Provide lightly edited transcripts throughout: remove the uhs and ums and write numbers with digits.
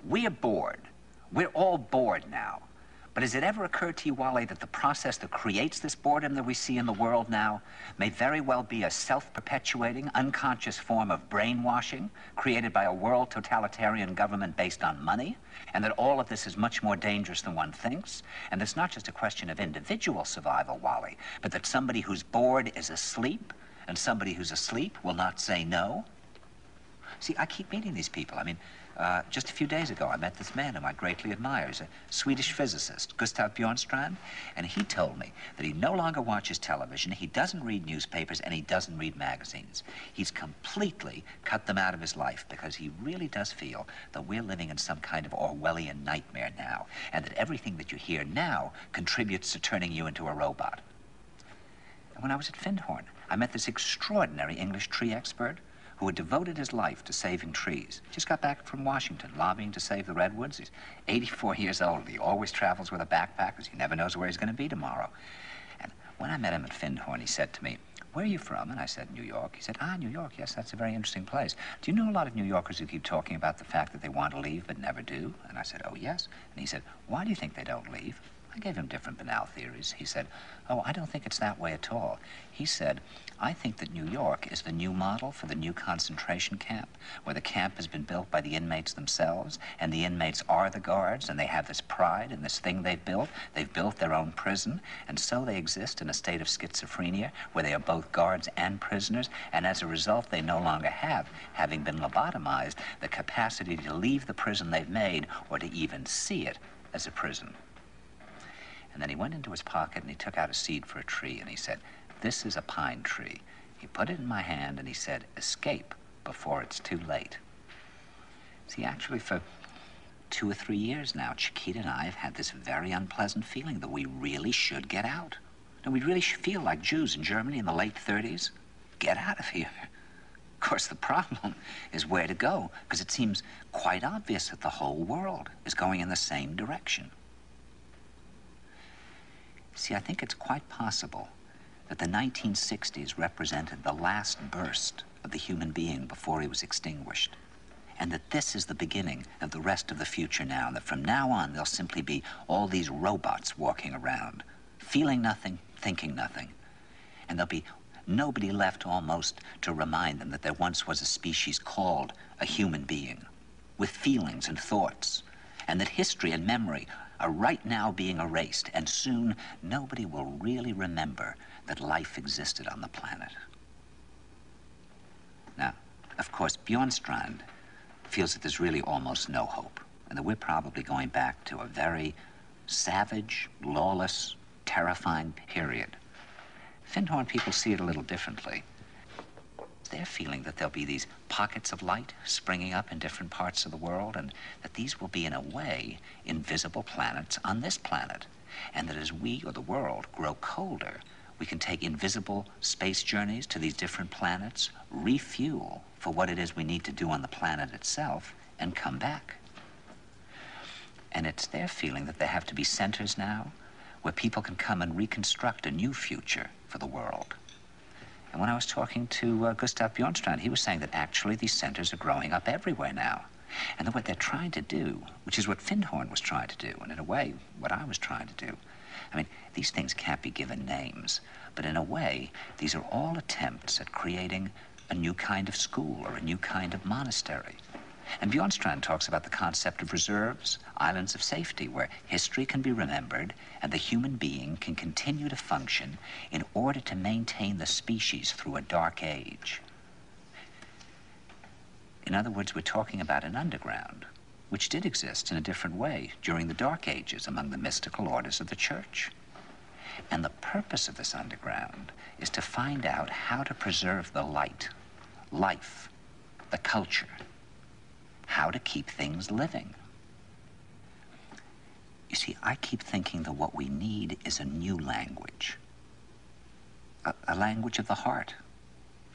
We are bored. We're all bored now. But has it ever occurred to you, Wally, that the process that creates this boredom that we see in the world now may very well be a self-perpetuating, unconscious form of brainwashing created by a world totalitarian government based on money, and that all of this is much more dangerous than one thinks, and it's not just a question of individual survival, Wally, but that somebody who's bored is asleep, and somebody who's asleep will not say no? See, I keep meeting these people. I mean, just a few days ago, I met this man whom I greatly admire. He's a Swedish physicist, Gustav Bjornstrand, and he told me that he no longer watches television, he doesn't read newspapers, and he doesn't read magazines. He's completely cut them out of his life because he really does feel that we're living in some kind of Orwellian nightmare now, and that everything that you hear now contributes to turning you into a robot. And when I was at Findhorn, I met this extraordinary English tree expert who had devoted his life to saving trees. Just got back from Washington, lobbying to save the redwoods. He's 84 years old. He always travels with a backpack because he never knows where he's going to be tomorrow. And when I met him at Findhorn, he said to me, "Where are you from?" And I said, "New York." He said, "Ah, New York, yes, that's a very interesting place. Do you know a lot of New Yorkers who keep talking about the fact that they want to leave but never do?" And I said, "Oh, yes." And he said, "Why do you think they don't leave?" I gave him different banal theories. He said, "Oh, I don't think it's that way at all." He said, "I think that New York is the new model for the new concentration camp, where the camp has been built by the inmates themselves, and the inmates are the guards, and they have this pride in this thing they've built. They've built their own prison, and so they exist in a state of schizophrenia, where they are both guards and prisoners, and as a result, they no longer have, having been lobotomized, the capacity to leave the prison they've made, or to even see it as a prison." And then he went into his pocket and he took out a seed for a tree and he said, "This is a pine tree." He put it in my hand and he said, "Escape before it's too late." See, actually for 2 or 3 years now, Chiquita and I have had this very unpleasant feeling that we really should get out. And we really should feel like Jews in Germany in the late 30s. Get out of here. Of course, the problem is where to go, because it seems quite obvious that the whole world is going in the same direction. See, I think it's quite possible that the 1960s represented the last burst of the human being before he was extinguished, and that this is the beginning of the rest of the future now, and that from now on there'll simply be all these robots walking around, feeling nothing, thinking nothing, and there'll be nobody left almost to remind them that there once was a species called a human being, with feelings and thoughts, and that history and memory are right now being erased, and soon nobody will really remember that life existed on the planet. Now, of course, Bjornstrand feels that there's really almost no hope, and that we're probably going back to a very savage, lawless, terrifying period. Findhorn people see it a little differently. They're feeling that there'll be these pockets of light springing up in different parts of the world, and that these will be, in a way, invisible planets on this planet. And that as we, or the world, grow colder, we can take invisible space journeys to these different planets, refuel for what it is we need to do on the planet itself, and come back. And it's their feeling that there have to be centers now where people can come and reconstruct a new future for the world. And when I was talking to Gustav Bjornstrand, he was saying that actually these centers are growing up everywhere now. And that what they're trying to do, which is what Findhorn was trying to do, and in a way, what I was trying to do. I mean, these things can't be given names, but in a way, these are all attempts at creating a new kind of school or a new kind of monastery. And Bjornstrand talks about the concept of reserves, islands of safety, where history can be remembered and the human being can continue to function in order to maintain the species through a dark age. In other words, we're talking about an underground, which did exist in a different way during the Dark Ages among the mystical orders of the Church. And the purpose of this underground is to find out how to preserve the light, life, the culture, how to keep things living. You see, I keep thinking that what we need is a new language, a language of the heart,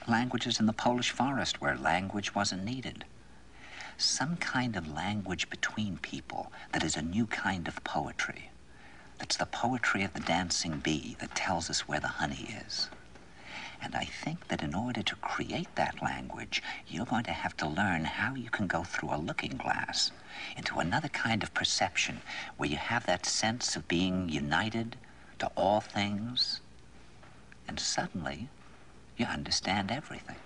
languages in the Polish forest where language wasn't needed, some kind of language between people that is a new kind of poetry, that's the poetry of the dancing bee that tells us where the honey is. And I think that in order to create that language, you're going to have to learn how you can go through a looking glass into another kind of perception where you have that sense of being united to all things, and suddenly you understand everything.